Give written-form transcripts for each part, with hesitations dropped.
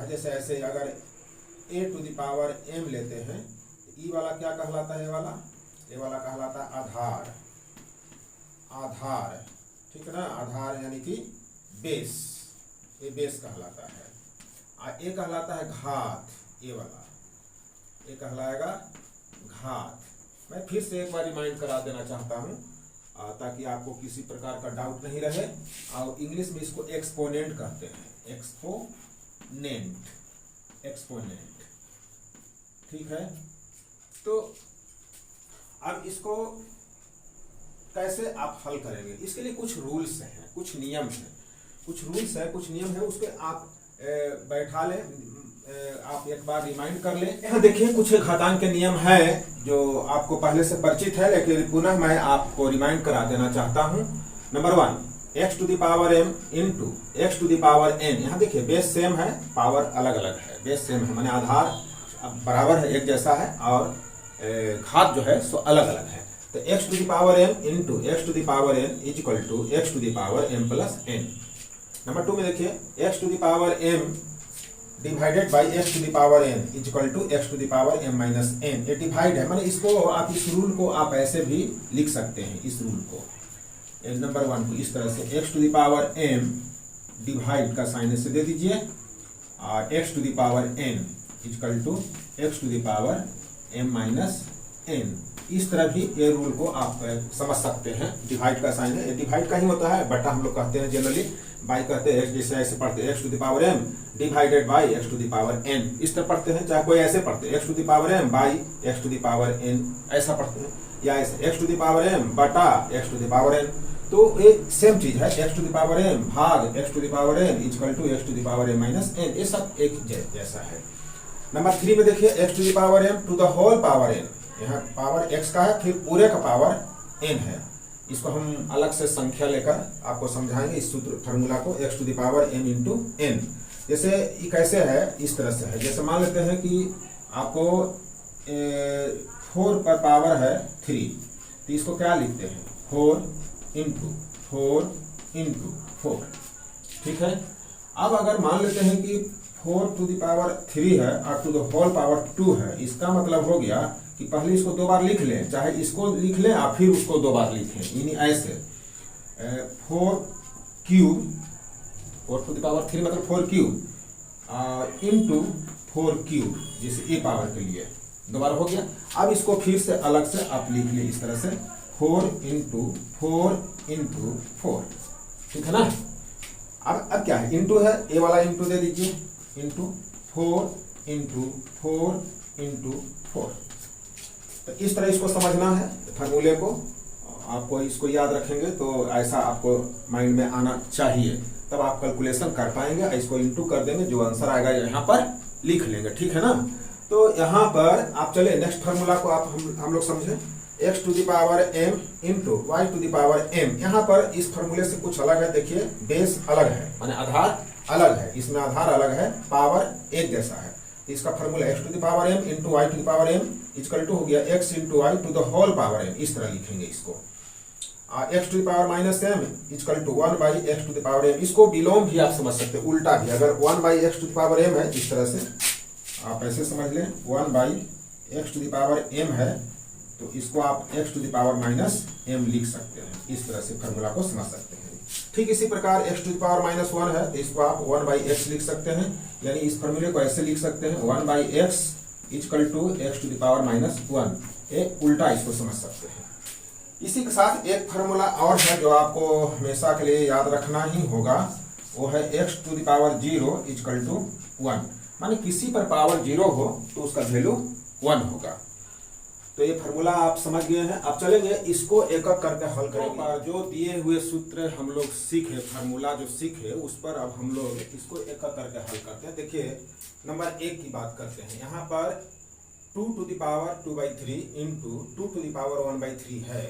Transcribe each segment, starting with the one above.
है। जैसे ऐसे अगर ए टू द पावर m लेते हैं, ई वाला क्या कहलाता है? ये वाला कहलाता है आधार। आधार, ठीक है ना? आधार यानी कि बेस, ये बेस कहलाता है। और ये कहलाता है घात, ये वाला ये कहलाएगा घात। मैं फिर से एक बार रिमाइंड करा देना चाहता हूँ ताकि आपको किसी प्रकार का डाउट नहीं रहे। और इंग्लिश में इसको एक्सपोनेंट कहते हैं, एक्सपोनेंट, एक्सपोनेंट, ठीक है। तो अब इसको कैसे आप हल करेंगे? इसके लिए कुछ रूल्स हैं, कुछ नियम हैं, कुछ रूल्स है, कुछ नियम है, उसके आप बैठा लें, आप एक बार रिमाइंड कर लें। यहाँ देखिए कुछ घातांक के नियम है जो आपको पहले से परिचित है, लेकिन पुनः मैं आपको रिमाइंड करा देना चाहता हूँ। Number 1, x to the power m into x to the power n। यहाँ देखिए बेस सेम है, पावर अलग अलग है। बेस सेम है माने आधार बराबर है, एक जैसा है, और घात जो है सो अलग अलग है। तो x to the power m into x to the power n is equal to x to the power m plus n। Number 2 में देखिए x to the power m divided by x to the power n is equal to x to the power m minus n। ये divide है, माने इसको आप इस rule को आप ऐसे भी लिख सकते हैं, इस रूल को नंबर 1 को इस तरह से x to the power m divide का साइन ऐसे दे दीजिए, और x to the power n is equal to x to the power m minus n। इस तरह भी ये रूल को आप समझ सकते हैं। डिवाइड का साइन है, डिवाइड का ही होता है, बटा हम लोग कहते हैं जनरली, बाई कहते हैं, जैसे ऐसे पढ़ते हैं x to the power m divided by x to the power n, इस तरह पढ़ते हैं। चाहे कोई ऐसे पढ़ते हैं x to the power m by x to the power n, ऐसा पढ़ते हैं, या ऐसे x to the power m बटा x to the power n। तो ये सेम चीज है, x to the power m भाग x to the power n is equal to x to the power m minus n। ये सब एक जैसा है। नंबर 3 में देखिए x to the power m to the whole power n। यहाँ power x का है, फिर पूरे का पावर n है। इसको हम अलग से संख्या लेकर आपको समझाएंगे इस सूत्र फार्मूला को, x to the power m into n। जैसे ये कैसे है, इस तरह से है। जैसे मान लेते हैं कि आपको 4 पर पावर है 3, तो इसको क्या लिखते हैं? 4 इंटू 4, ठीक है। अब अगर मान लेते हैं कि 4 टू द पावर 3 है और टू द होल पावर 2 है, इसका मतलब हो गया कि पहले इसको 2 बार लिख लें, चाहे इसको लिख लें और फिर उसको 2 बार लिखें, यानी ऐसे 4 क्यूब, 4 टू द पावर 3 मतलब 4 क्यूब इंटू 4 क्यूब, जैसे ए पावर के लिए 2 बार हो गया। अब इसको फिर से अलग से आप लिख लें इस तरह से 4 इंटू 4, ठीक है ना। अब क्या है, इंटू है, ए वाला इंटू दे दीजिए, इंटू 4 इंटू 4। तो इस तरह इसको समझना है फार्मूले को, आपको इसको याद रखेंगे तो ऐसा आपको माइंड में आना चाहिए, तब आप कैलकुलेशन कर पाएंगे। इसको इंटू कर देंगे, जो आंसर आएगा यहाँ पर लिख लेंगे, ठीक है ना। तो यहाँ पर आप चले नेक्स्ट फार्मूला को आप हम लोग समझें, x to the power m into y to the power m। यहाँ पर इस फार्मूले से कुछ अलग है, देखिए बेस अलग है, माने आधार अलग है, इसमें आधार अलग है, पावर एक जैसा है। इसका formula x to the power m into y to the power m equal to हो गया x into y to the whole power m, इस तरह लिखेंगे इसको। x to the power minus m equal to 1 by x to the power m। इसको विलोम भी आप समझ सकते हैं, उल्टा भी, अगर 1 by x to the power m है, इस तरह से आप ऐसे समझ लें, 1 by x to the power m है, तो इसको आप x to the power minus m लिख सकते हैं, इस तरह से फार्मूला को समझ सकते हैं। ठीक इसी प्रकार x to the power minus 1 है, तो इसको आप 1 बाई x लिख सकते हैं, यानी इस फार्मूले को ऐसे लिख सकते हैं 1 by x equal to x to the power minus 1। एक उल्टा इसको समझ सकते हैं। इसी के साथ एक फार्मूला और है जो आपको हमेशा के लिए याद रखना ही होगा, वो है x to the power 0 equal to 1। माने किसी पर पावर 0 हो तो उसका वैल्यू 1 होगा। तो ये फार्मूला आप समझ गए हैं। अब चलेंगे इसको एक एक करके हल करेंगे। जो दिए हुए सूत्र हम लोग सीखे, फार्मूला जो सीखे, उस पर अब हम लोग इसको एक एक करके हल करते हैं। देखिए नंबर 1 की बात करते हैं। यहाँ पर 2 to the power 2/3 into 2 to the power 1/3 है,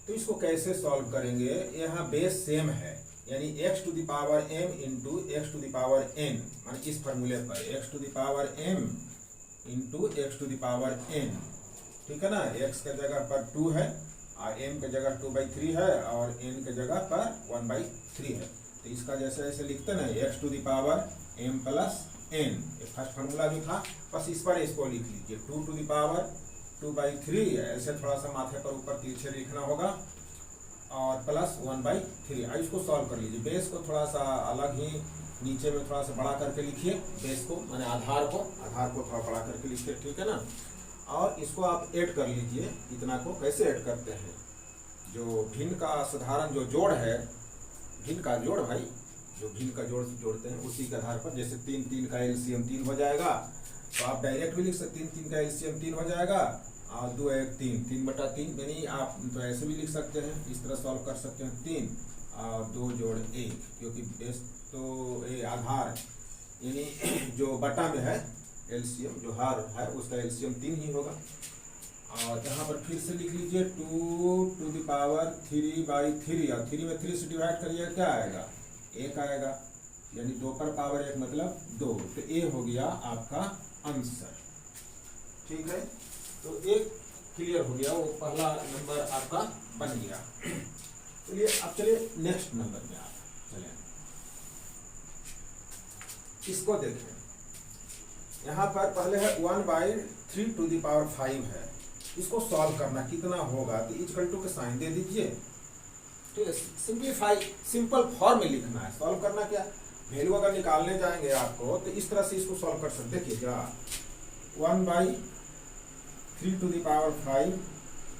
तो इसको कैसे सॉल्व करेंगे? यहाँ बेस सेम है, यानी x to the power m into x to the power n, माने इस फार्मूले पर x to the power m into x to the power n, ठीक है ना। x के जगह पर 2 है और m के जगह 2/3 है और n के जगह पर 1/3 है, तो इसका जैसे ऐसे लिखते ना x to the power m plus n, ये फर्स्ट फार्मूला जो था बस इस पर इसको लिख लीजिए 2 टू द पावर 2/3, ऐसे थोड़ा सा माथे पर ऊपर तिरछे लिखना होगा और प्लस 1/3। अब इसको सॉल्व कर लीजिए। बेस को थोड़ा सा अलग ही नीचे में थोड़ा सा बड़ा करके लिखिए, बेस को माने आधार को थोड़ा बड़ा करके लिखिए, ठीक है ना। और इसको आप ऐड कर लीजिए। इतना को कैसे ऐड करते हैं, जो भिन्न का साधारण जो जोड़ है, भिन्न का जोड़ भाई, जो भिन्न का जोड़ जोड़ते हैं उसी के आधार पर, जैसे 3 का एलसीएम 3 हो जाएगा, तो आप डायरेक्ट भी लिख सकते हैं 3 का एलसीएम 3 हो जाएगा और 2 1 3, 3/3, यानी आप तो ऐसे भी लिख सकते हैं, इस तरह सॉल्व कर सकते हैं 3 और 2 जोड़ 1, क्योंकि बेस तो ये आधार यानी जो बटा में है एलसीएम जो हार है उसका एलसीएम 3 ही होगा। और यहाँ पर फिर से लिख लीजिए 2 टू द पावर 3/3, और 3 में 3 से डिवाइड करिए क्या आएगा, 1 आएगा, यानी 2 पर पावर 1 मतलब 2, तो ये हो गया आपका आंसर, ठीक है। तो एक क्लियर हो गया, वो पहला नंबर आपका बन गया। चलिए अब चलिए नेक्स्ट नंबर में आप चलें, इसको देखें। यहाँ पर पहले है 1/3 टू द पावर 5 है, इसको सॉल्व करना कितना होगा, तो इक्वल टू के साइन दे दीजिए, ठीक है। सिंपलीफाई, सिंपल फॉर्म में लिखना है, सॉल्व करना क्या, वैल्यू अगर निकालने जाएंगे आपको तो इस तरह से इसको सॉल्व कर सकते। देखिए क्या 1/3 to the power 5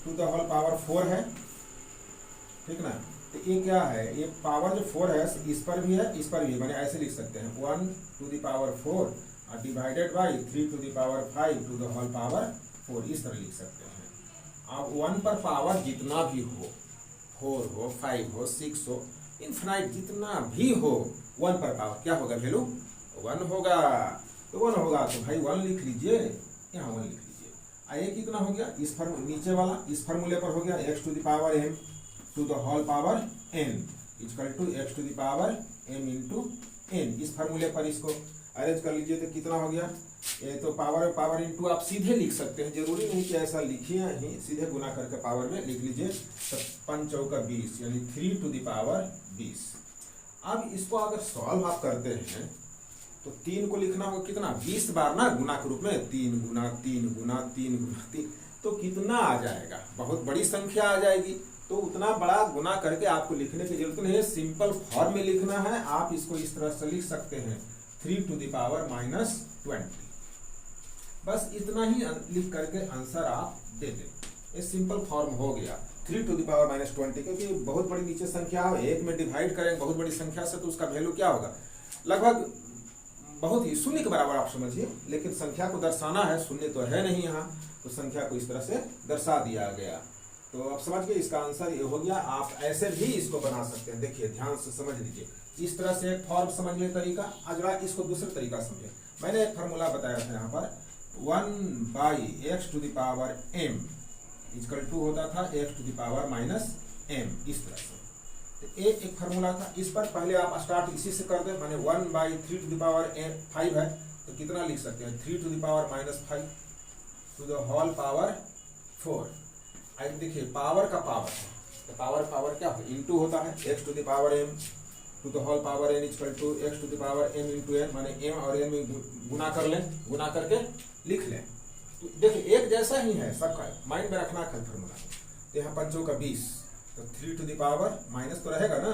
to the whole power 4 है, ठीक ना। तो ये क्या है, ये पावर जो 4 है इस पर भी है इस पर भी, मैंने ऐसे लिख सकते हैं 1 टू द पावर 4 और divided by 3 to the power 5 to the whole power 4, इस तरह लिख सकते हैं। अब 1 पर पावर जितना भी हो, 4 हो 5 हो 6 हो, इनफिनाइट जितना भी हो, 1 पर पावर क्या होगा, वैल्यू 1 होगा, तो 1 होगा तो भाई 1 लिख लीजिए, यहाँ 1 लिख लीजिए। आइए कितना हो गया, इस नीचे वाला इस फार्मूले पर हो गया x to the power m to the whole power n equal to x to the power m into n, इस फार्मूले पर इसको अरेंज कर लीजिए तो कितना हो गया, ये तो पावर इंटू आप सीधे लिख सकते हैं, जरूरी नहीं कि ऐसा लिखिए ही, सीधे गुना करके पावर में लिख लीजिए। तो 5 चौका 20 यानी 3 टू द पावर 20। अब इसको अगर सॉल्व आप करते हैं तो 3 को लिखना होगा कितना, 20 बार ना गुना के रूप में, 3 गुना 3 गुना 3 गुना 3, तो कितना आ जाएगा, बहुत बड़ी संख्या आ जाएगी। तो उतना बड़ा गुना करके आपको लिखने की जरूरत नहीं है, सिंपल फॉर्म में लिखना है। आप इसको इस तरह से लिख सकते हैं 3 टू द पावर -20, बस इतना ही लिख करके आंसर आप दे दें, ये सिंपल फॉर्म हो गया 3 टू द पावर -20, क्योंकि बहुत बड़ी नीचे संख्या है, 1 में डिवाइड करें बहुत बड़ी संख्या से तो उसका वैल्यू क्या होगा, लगभग बहुत ही शून्य के बराबर आप समझिए, लेकिन संख्या को दर्शाना है, शून्य तो है नहीं यहाँ, तो संख्या को इस तरह से दर्शा दिया गया। तो आप समझ गए, इसका आंसर ये हो गया। आप ऐसे भी इसको बना सकते हैं, देखिए ध्यान से समझ लीजिए, इस तरह से एक फॉर्म समझ लिए तरीका। आज इसको दूसरे तरीका समझे, मैंने एक फार्मूला बताया था यहाँ पर 1/x to the power m equal to होता था x to the power -m, इस तरह से। तो एक फार्मूला था, इस पर पहले आप स्टार्ट इसी से कर दे, माने 1/3 टू द पावर 5 है तो कितना लिख सकते हैं, 3 to the power -5 to the whole power 4। अब देखिए पावर का पावर है, तो पावर क्या है, इंटू होता है, x to the power m to the whole power n equal to x to the power m into n, माने m और n में गुना कर लें, गुना करके लिख लें। तो देखिए एक जैसा ही है सबका, माइंड में रखना है फार्मूला। तो यहाँ 5 चौका 20, तो 3 टू द पावर माइनस तो रहेगा ना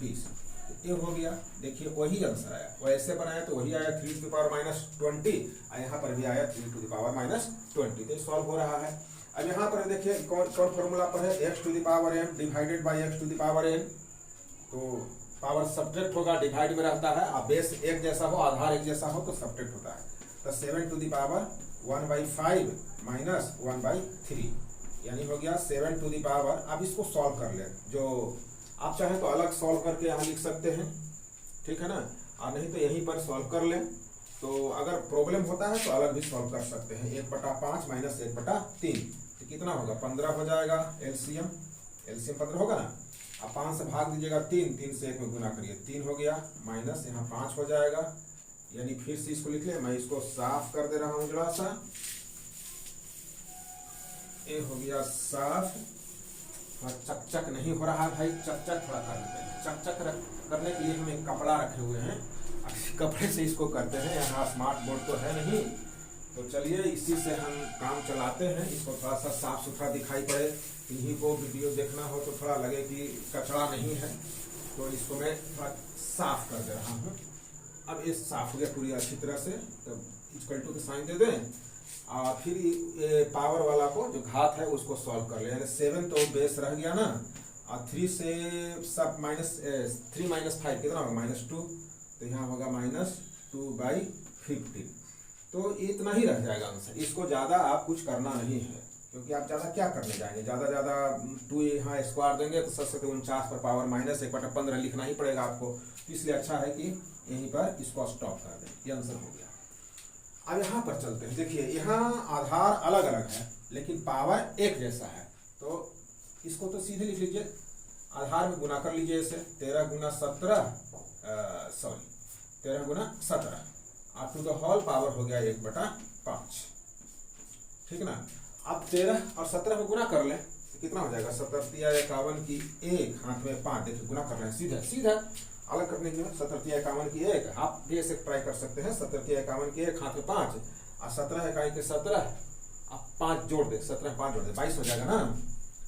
20, तो ये हो गया। देखिए वही आंसर आया, वैसे बनाया तो वही आया 3 टू द पावर -20, और यहाँ पर भी आया 3 टू द पावर -20, तो सॉल्व हो रहा है। अब यहाँ पर देखिए कौन फॉर्मूला पर है, x to the power m divided by x to the power n, तो पावर सब्ट्रैक्ट होगा, डिवाइड में रहता है, अब बेस एक जैसा हो, आधार एक जैसा हो तो सब्ट्रैक्ट होता है। तो 7 टू द पावर 1/5 माइनस 1/3, यानी हो गया 7 टू द पावर। अब इसको सॉल्व कर ले, जो आप चाहें तो अलग सॉल्व करके यहाँ लिख सकते हैं, ठीक है ना, और नहीं तो यहीं पर सॉल्व कर लें। तो अगर प्रॉब्लम होता है तो अलग भी सॉल्व कर सकते हैं, 1/5 माइनस 1/3, तो कितना होगा 15 हो जाएगा, एलसीएम 15 होगा ना। अब 5 से भाग दीजिएगा 3 से 1 में गुना करिए, 3 हो गया, माइनस यहाँ 5 हो जाएगा, यानी फिर से इसको लिख ले, मैं इसको साफ कर दे रहा हूँ जरा सा, ये हो गया साफ, चकचक नहीं हो रहा भाई, चकचक थोड़ा कर लेते हैं। चकचक करने के लिए हम एक कपड़ा रखे हुए हैं, कपड़े से इसको करते हैं, यहाँ स्मार्ट बोर्ड तो है नहीं। तो चलिए इसी से हम काम चलाते हैं। इसको थोड़ा सा साफ सुथरा दिखाई पड़े, इन्हीं को वीडियो देखना हो तो थोड़ा लगे कि कचरा नहीं है, तो इसको मैं थोड़ा साफ कर दे रहा हूँ। अब ये साफ हो गया पूरी अच्छी तरह से, तब इक्वल टू के साइन दे दें और फिर ये पावर वाला को जो घात है उसको सॉल्व कर ले। 7 तो बेस रह गया ना, और 3 से सब -3 - 5 कितना होगा -2, तो यहाँ होगा -2/15। तो इतना ही रह जाएगा आंसर। इसको ज़्यादा आप कुछ करना नहीं है, क्योंकि आप ज़्यादा क्या करने जाएंगे, ज़्यादा 2 यहाँ स्क्वायर देंगे तो 7 पर पावर -1/15 लिखना ही पड़ेगा आपको। तो इसलिए अच्छा है कि यहीं पर इसको स्टॉप कर दें। ये आंसर हो गया। अब यहाँ पर चलते हैं। देखिए यहाँ आधार अलग अलग है लेकिन पावर एक जैसा है, तो इसको तो सीधे लिख लीजिए, आधार में गुना कर लीजिए इसे। 13 × 17 और टू द होल पावर हो गया 1/5। ठीक है ना। अब 13 और 17 में गुना कर लें तो कितना हो जाएगा, 17×51 की 1, हाथ में 5। देखिए गुना कर रहे हैं सीधा सीधा, अलग करने के लिए 17×51 की 1, आप भी ऐसे ट्राई कर सकते हैं। 17×51 की 1, हाथ में 5 और 17×17, आप 5 जोड़ दे, 17 5 जोड़ दे 22 हो जाएगा ना।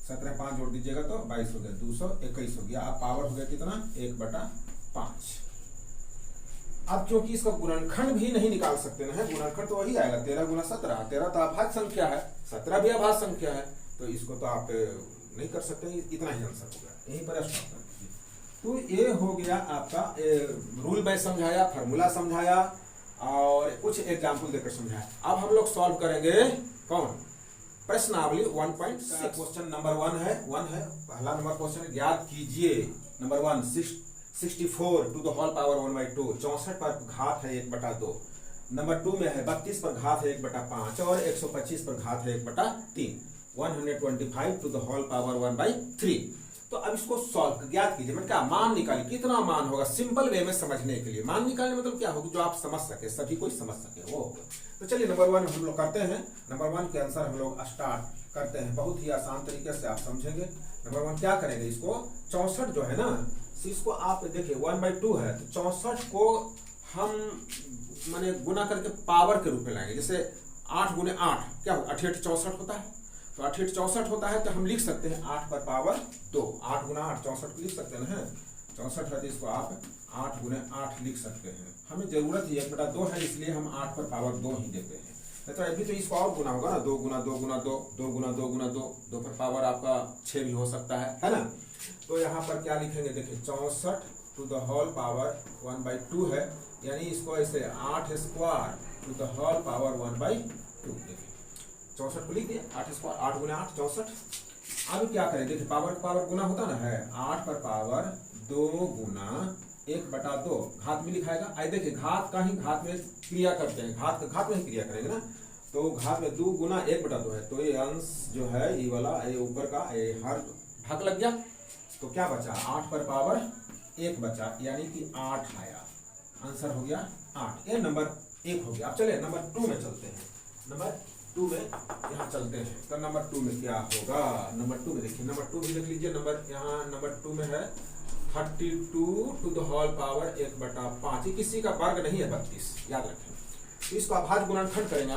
17 5 जोड़ दीजिएगा तो 22 हो गया, 221 हो गया। अब पावर हो गया कितना, 1/5। अब क्योंकि इसका गुणनखंड भी नहीं निकाल सकते ना, गुणनखंड तो वही आएगा 13 × 17। 13 तो अभाज्य संख्या है, 17 भी अभाज्य संख्या है, तो इसको तो आप नहीं कर सकते। इतना ही आंसर हो गया, यहीं पर स्टॉप कर दीजिए। तो ये हो गया आपका रूल में समझाया, फार्मूला समझाया और कुछ एग्जाम्पल देकर समझाया। अब हम लोग सॉल्व करेंगे कौन, प्रश्नावली 1.6। क्वेश्चन नंबर 1 है। पहला नंबर क्वेश्चन ज्ञात कीजिए। Number 1 64 to the whole power 1/2, 64 पर घात है 1/2। नंबर 2 में है 32 पर घात है 1/5 और 125 पर घात है 1/3। 125 टू द होल पावर 1/3। तो अब इसको सॉल्व ज्ञात कीजिए, मतलब क्या, मान निकालिए। कितना मान होगा, सिंपल वे में समझने के लिए मान निकालने मतलब क्या होगा, जो आप समझ सके, सभी कोई समझ सके वो होगा। तो चलिए नंबर 1 हम लोग करते हैं। नंबर 1 के आंसर हम लोग स्टार्ट करते हैं। बहुत ही आसान तरीके से आप समझेंगे। नंबर 1 क्या करेंगे, इसको 64 जो है ना, इसको आप देखिए 1/2 है, तो 64 को हम माने गुना करके पावर के रूप में लाएंगे। जैसे 8 × 8 क्या होगा, 8 × 8 64 होता है, तो 8 × 8 64 होता है, तो हम लिख सकते हैं 8 पर पावर 2। 8 × 8 64 को लिख सकते हैं ना, 64 है तो इसको आप 8 × 8 लिख सकते हैं। हमें जरूरत ही 1/2 है, इसलिए हम 8 पर पावर 2 ही देते हैं। तो अभी तो इसको और गुना होगा ना, 2 × 2 × 2, 2 × 2 × 2, 2 पर पावर आपका 6 भी हो सकता है ना। तो यहाँ पर क्या लिखेंगे, देखिए 64 टू द होल पावर 1/2 है, यानी इसको ऐसे 8 square to the whole power 1/2। देखिए 64 को लिख दिया, 8 स्क्वायर, 8 × 8 64। अब क्या करें, देखिए पावर गुना होता ना है, 8 पर पावर 2 × 1/2, घात में लिखाएगा। आई देखिए घात का ही घात में क्रिया करते हैं, घात में ही क्रिया करेंगे ना, तो घात में 2 × 1/2 है, तो ये अंश जो है ये वाला, ये ऊपर का ये हर भाग लग गया, तो क्या बचा, 8 पर पावर 1 बचा, यानी कि 8 आया। आंसर हो गया 8। ये नंबर 1 हो गया। अब चलिए नंबर 2 में चलते हैं। नंबर 2 में यहाँ चलते हैं, तो नंबर 2 में क्या होगा, नंबर 2 में देखिए, नंबर 2 भी देख लीजिए। नंबर 2 में है 32 टू द होल पावर 1/5। किसी का वर्ग नहीं है, 32 याद रखें। तो इसको अभाज्य गुणनखंड करेंगे,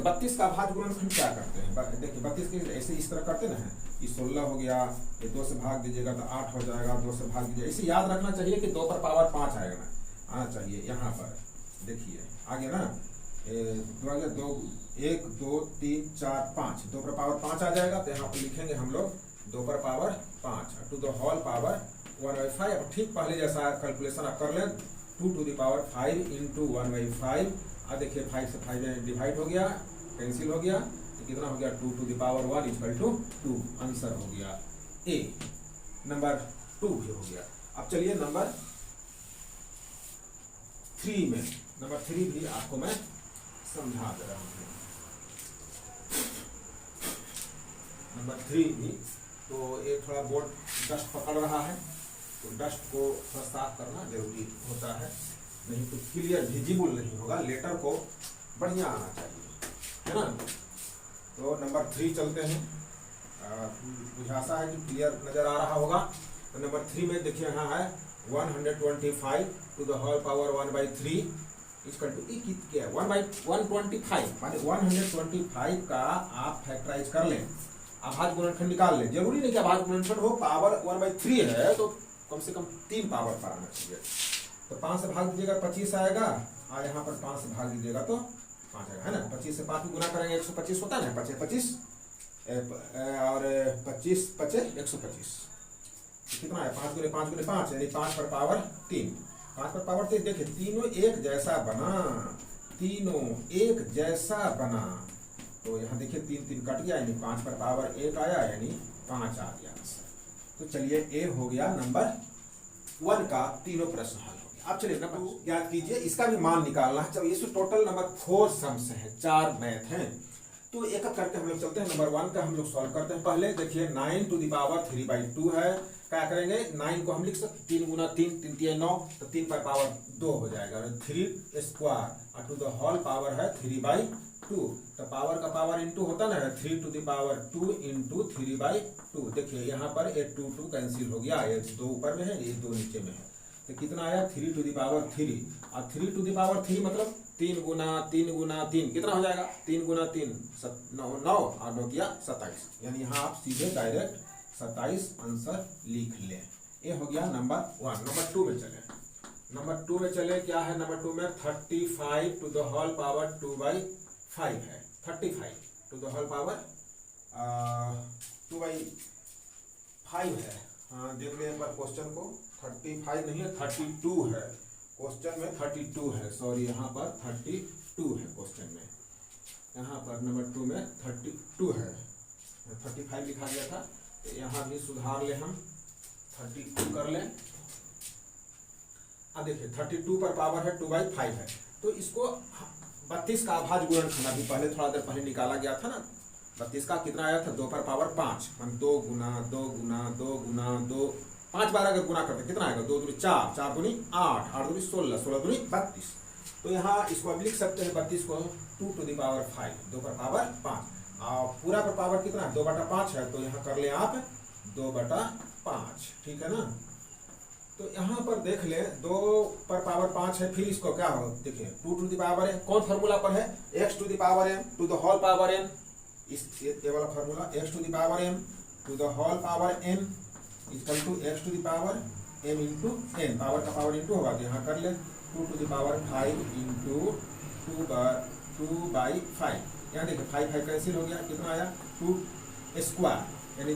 32 का अभाज्य गुणनखंड क्या करते हैं, देखिए 32 के ऐसे इस तरह करते ना है, ये 16 हो गया, ये 2 से भाग दीजिएगा तो 8 हो जाएगा, 2 से भाग दीजिएगा। इसे याद रखना चाहिए कि 2 पर पावर 5 आएगा ना, आना चाहिए। यहाँ पर देखिए आगे ना 2 1 2 3 4 5, 2 पर पावर 5 आ जाएगा, तो यहाँ पर लिखेंगे हम लोग 2 पर power 5 to the whole power 1/5। अब ठीक पहले जैसा कैलकुलेशन आप कर लें, 2 टू द पावर 5 × 1/5। अब देखिए 5 से 5 डिवाइड हो गया, कैंसिल हो गया, तो कितना हो गया, 2 टू द पावर 1 = 2। आंसर हो गया ए। नंबर 2 भी हो गया। अब चलिए नंबर 3 में, नंबर 3 भी आपको मैं समझा दे रहा हूँ। नंबर 3 भी, तो ये थोड़ा बोर्ड डस्ट पकड़ रहा है, तो डस्ट को थोड़ा साफ करना जरूरी होता है, नहीं तो क्लियर विजिबल नहीं होगा, लेटर को बढ़िया आना चाहिए, है ना। तो नंबर 3 चलते हैं। मुझे आशा है कि क्लियर नजर आ रहा होगा। तो नंबर 3 में देखिए यहाँ है 125 to the whole power 1/3 equal to क्या है 1/125 माने 125 का आप फैक्टराइज कर लें, अभाज्य गुणनखंड निकाल लें। जरूरी नहीं कि अभाज्य गुणनखंड हो, पावर 1/3 है तो कम से कम 3 पावर पर आना चाहिए। तो 5 से भाग दीजिएगा 25 आएगा, और यहाँ पर 5 से भाग दीजिएगा तो 5 आएगा, है ना। 25 से 5 को गुना करेंगे 125 होता है ना, 5 25 और 25 5 125 कितना है 5 गुने 5 गुने 5 यानी 5 पर पावर 3। 5 पर पावर 3 देखिए तीनों एक जैसा बना, तीनों एक जैसा बना। तो यहाँ देखिए 3 3 कट गया यानी 5 पर पावर 1 आया यानी 5 आ गया आंसर। तो चलिए ए हो गया नंबर 1 का तीनों प्रश्न हल हो गया। अब चलिए नंबर 2 याद कीजिए, इसका भी मान निकालना है। चलिए इसमें टोटल नंबर 4 सम्स है, 4 मैथ हैं। तो एक एक करके हम लोग चलते हैं। नंबर 1 का हम लोग सॉल्व करते हैं। पहले देखिए 9 टू द पावर 3/2 है। क्या करेंगे 9 को हम लिख सकते 3 गुना 3 3 3 9 तो 3 पर पावर 2 हो जाएगा, 3 स्क्वायर और टू द होल पावर है 3/2। तो पावर का पावर इंटू होता ना है 3 टू द पावर 2 इंटू 3/2। देखिए यहाँ पर ये 2 2 कैंसिल हो गया, ये 2 ऊपर में है ये 2 नीचे में है। तो कितना आया 3 टू द पावर 3 और 3 टू द पावर 3 मतलब 3 गुना 3 गुना 3 कितना हो जाएगा 3 गुना 3 9 और 9 किया 27 यानी यहाँ आप सीधे डायरेक्ट 27 आंसर लिख लें। ये हो गया नंबर 1। नंबर 2 में चले। नंबर 2 में चले क्या है नंबर 2 में 35 टू द होल पावर 2/5 है। 35 टू द होल पावर 2/5 है। हाँ देख लें एक बार क्वेश्चन को, 35 नहीं है 32 है क्वेश्चन में, 32 है सॉरी, यहाँ पर 32 है क्वेश्चन में, यहाँ पर नंबर 2 में 32 है, 35 लिखा गया था। तो यहाँ भी सुधार ले हम 32 कर लें। अब देखिए 32 पर पावर है 2/5 है। तो इसको 32 का अभाज्य गुणनखंड अभी पहले थोड़ा देर पहले निकाला गया था ना, 32 का कितना आया था 2 पर पावर 5 मान 2 गुना 2 गुना 2 गुना 2 5 बार अगर गुना करते कितना आएगा 2 दूनी 4 4 दूनी 8 8 दूनी 16 16 दूनी 32। तो यहाँ इसको अब लिख सकते हैं 32 को 2 टू द पावर 5 2 पर पावर 5 और पूरा पर पावर कितना है 2/5 है। तो यहाँ कर ले आप 2/5 ठीक है ना। तो यहाँ पर देख ले 2 पर पावर 5 है, फिर इसको क्या हो देखिए 2 टू द पावर m कौन फार्मूला पर है x to the power m to the whole power n, इस ये वाला formula x to the power m to the whole power n equal to x to the power m into n, power का power into होगा। तो यहाँ कर ले 2 to the power 5 into 2/5। यहाँ देखिए 5 5 कैंसिल हो गया, कितना आया 2 स्क्वायर यानी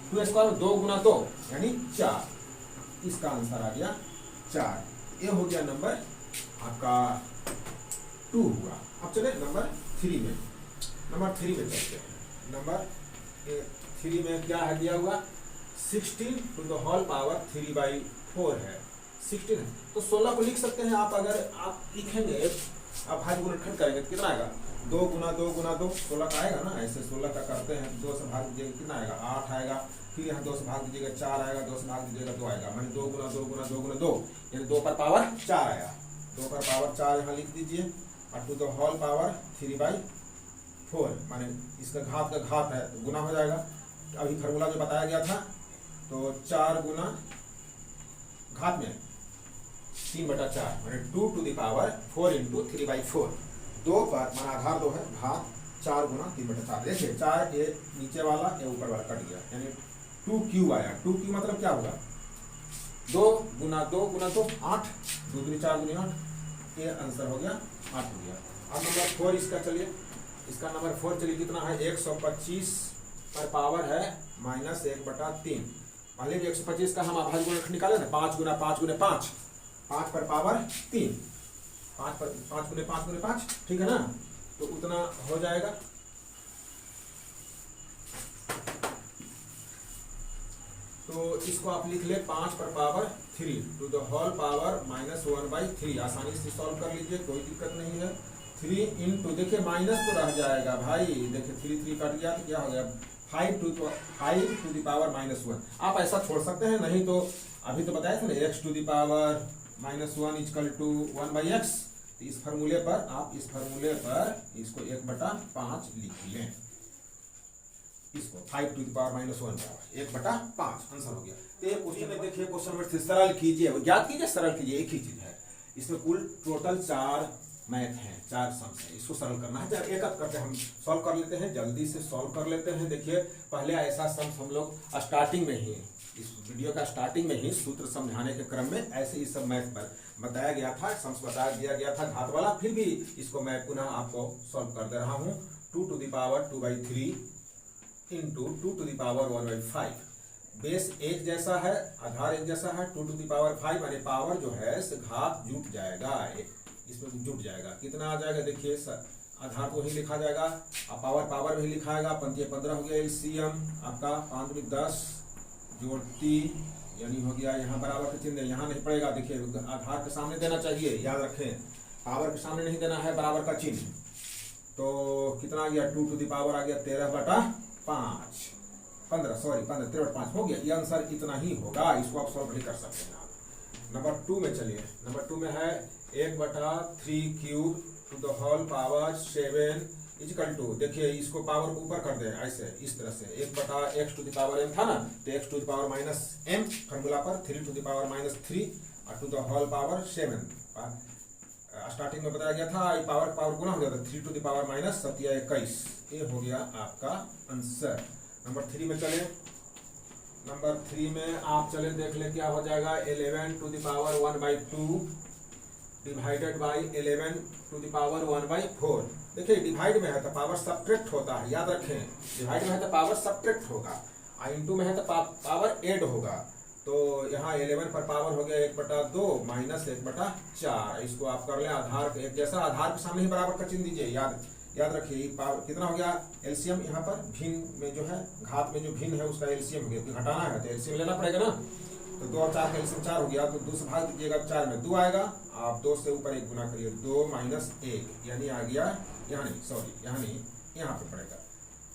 2 स्क्वायर 2 गुना 2 यानी 4, इसका आंसर आ गया 4। ये हो गया नंबर आपका 2 हुआ। अब चले नंबर 3 में। नंबर 3 में चलते हैं। नंबर 3 में क्या है दिया हुआ 16 टू द होल पावर 3/4 है, 16 है। तो 16 को लिख सकते हैं आप, अगर आप लिखेंगे आप अभाज्य गुणनखंड करेंगे तो कितना आएगा 2 गुना 2 गुना 2 16 का आएगा ना। ऐसे 16 का करते हैं 2 से भाग दीजिएगा कितना आएगा 8 आएगा, फिर यहाँ 2 से भाग दीजिएगा 4 आएगा, 2 से भाग दीजिएगा 2 आएगा, मैंने 2 गुना 2 गुना 2 गुना 2 यानी 2 पर पावर 4 आया। 2 पर पावर 4 यहाँ लिख दीजिए और टू द होल पावर 3/4 माने इसका घात का घात है तो गुना हो जाएगा। अभी फार्मूला जो बताया गया था तो 4 गुना घात में 3/4 माने 2 टू द पावर 4 इंटू 3/4। 2 पर माना आधार 2 है, घात 4 गुना 3/4। देखिए 4 ये नीचे वाला ये ऊपर वाला कट गया यानी 2q आया। 2q मतलब क्या होगा 2 गुना 2 गुना 2 8 2 दूनी 4 दूनी 8, ये आंसर हो गया 8 हो गया। अब नंबर 4 इसका चलिए, इसका नंबर 4 चलिए कितना है 125 पर पावर है -1/3। मान लीजिए 125 का हम अभाज्य गुणनखंड निकाले ना 5 गुना 5 गुने 5 5 पर पावर 3 5 पर 5 गुने 5 गुने 5 ठीक है ना। तो उतना हो जाएगा। तो इसको आप लिख ले 5 पर power 3 to the whole power -1/3। आसानी से सॉल्व कर लीजिए, कोई दिक्कत नहीं है। 3 इंटू देखिए माइनस तो रह जाएगा भाई, देखिए 3 3 कट गया तो क्या हो गया 5 टू द पावर -1। आप ऐसा छोड़ सकते हैं, नहीं तो अभी तो बताया था ना x to the power -1 equal to 1/x। तो इस फार्मूले पर आप इस फार्मूले पर इसको 1/5 लिख लें। इसको 5 टू द पावर -1 बराबर 1/5 आंसर हो गया। तो ये क्वेश्चन में देखिए क्वेश्चन नंबर 3 सरल कीजिए, ज्ञात कीजिए, सरल कीजिए, एक ही चीज है इसमें। कुल टोटल 4 मैथ हैं, 4 सम्स हैं, इसको सरल करना है। जब एक एक करके हम सॉल्व कर लेते हैं, जल्दी से सॉल्व कर लेते हैं। देखिए पहले ऐसा सम्स हम लोग स्टार्टिंग में ही, इस वीडियो का स्टार्टिंग में ही सूत्र समझाने के क्रम में ऐसे ही सब मैथ पर बताया गया था, सम्स बता दिया गया था घात वाला। फिर भी इसको मैं पुनः आपको सॉल्व कर दे रहा हूँ। 2 to the power 2/3 into 2 to the power 1/5। Base एक जैसा है, आधार एक जैसा है। 2 टू द पावर 5 यानी पावर जो है घात जुट जाएगा, इसमें जुट जाएगा। कितना आ जाएगा देखिए सर, आधार को ही लिखा जाएगा, पावर पावर भी लिखाएगा। 15 हो गया एलसीएम आपका, 5 में 10 जोड़ 3 यानी हो गया, यहाँ बराबर का चिन्ह यहाँ नहीं पड़ेगा। देखिए आधार के सामने देना चाहिए, याद रखें, पावर के सामने नहीं देना है बराबर का चिन्ह। तो कितना आ गया, 2 टू द पावर आ गया 13/5, 13/5 हो गया। ये आंसर इतना ही होगा, इसको आप सॉल्व नहीं कर सकते हैं आप। नंबर 2 में चलिए, नंबर 2 में है 1/3 cube to the whole power 7 equal to, देखिए इसको पावर को ऊपर कर दें ऐसे, इस तरह से 1/x to the power m था ना, तो x to the power -m formula पर 3 टू द पावर -3 और to the whole power 7। Starting में बताया गया था, ये पावर गुना हो गया था, 3 टू द पावर -7 ये हो गया आपका आंसर। नंबर 3 में चले, नंबर 3 में आप चले देख ले क्या हो जाएगा। 11 to the power 1/2 divided by 11 to the power 1/4। देखिए डिवाइड में है तो पावर सब्ट्रैक्ट होता है, याद रखें, डिवाइड में है तो पावर सब्ट्रैक्ट होगा, इंटू में है तो पावर ऐड होगा। तो यहाँ 11 पर पावर हो गया 1/2 माइनस 1/4। इसको आप कर लें आधार एक जैसा, आधार के सामने ही बराबर का चिन्ह दीजिए, याद रखिए। पावर कितना हो गया, एलसीएम यहाँ पर भिन्न में जो है, घात में जो भिन्न है उसका एलसीएम हो गया, तो घटाना है तो एलसीएम लेना पड़ेगा ना। तो 2 और 4 का एलसीएम 4 हो गया, तो 2 से भाग दीजिएगा, 4 में 2 आएगा, आप 2 से ऊपर 1 गुना करिए, 2 माइनस 1 यानी आ गया, यहाँ नहीं सॉरी, यहाँ पे पड़ेगा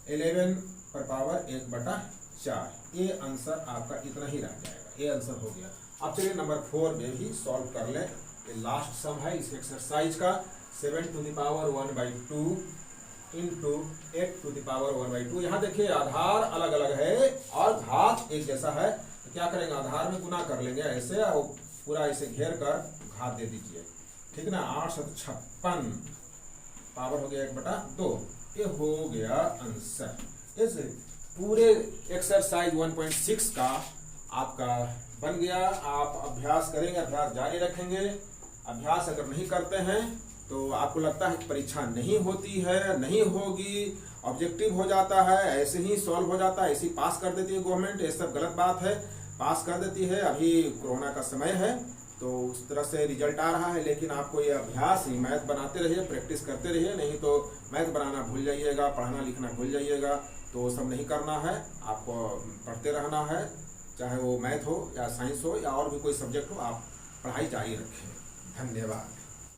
11 पर पावर 1/4। ये आंसर आपका इतना ही रह जाएगा, ये आंसर हो गया। अब चलिए नंबर 4 में भी सॉल्व कर ले, ये लास्ट सम है इस एक्सरसाइज का। 7 to the power 1/2 into 8 to the power 1/2। यहाँ देखिए आधार अलग अलग है और घात एक जैसा है, तो क्या करेंगे, आधार में गुना कर लेंगे ऐसे, और पूरा ऐसे घेर कर घात दे दीजिए, ठीक ना। 856 पावर हो गया 1/2, ये हो गया आंसर। ऐसे पूरे एक्सरसाइज 1.6 का आपका बन गया। आप अभ्यास करेंगे, अभ्यास जारी रखेंगे। अभ्यास अगर नहीं करते हैं तो आपको लगता है कि परीक्षा नहीं होती है, नहीं होगी, ऑब्जेक्टिव हो जाता है, ऐसे ही सॉल्व हो जाता है, ऐसे ही पास कर देती है गवर्नमेंट, ये सब गलत बात है। पास कर देती है, अभी कोरोना का समय है तो उस तरह से रिजल्ट आ रहा है, लेकिन आपको ये अभ्यास ही मैथ बनाते रहिए, प्रैक्टिस करते रहिए, नहीं तो मैथ बनाना भूल जाइएगा, पढ़ना लिखना भूल जाइएगा। तो सब नहीं करना है, आपको पढ़ते रहना है, चाहे वो मैथ हो या साइंस हो या और भी कोई सब्जेक्ट हो, आप पढ़ाई जारी रखें। धन्यवाद।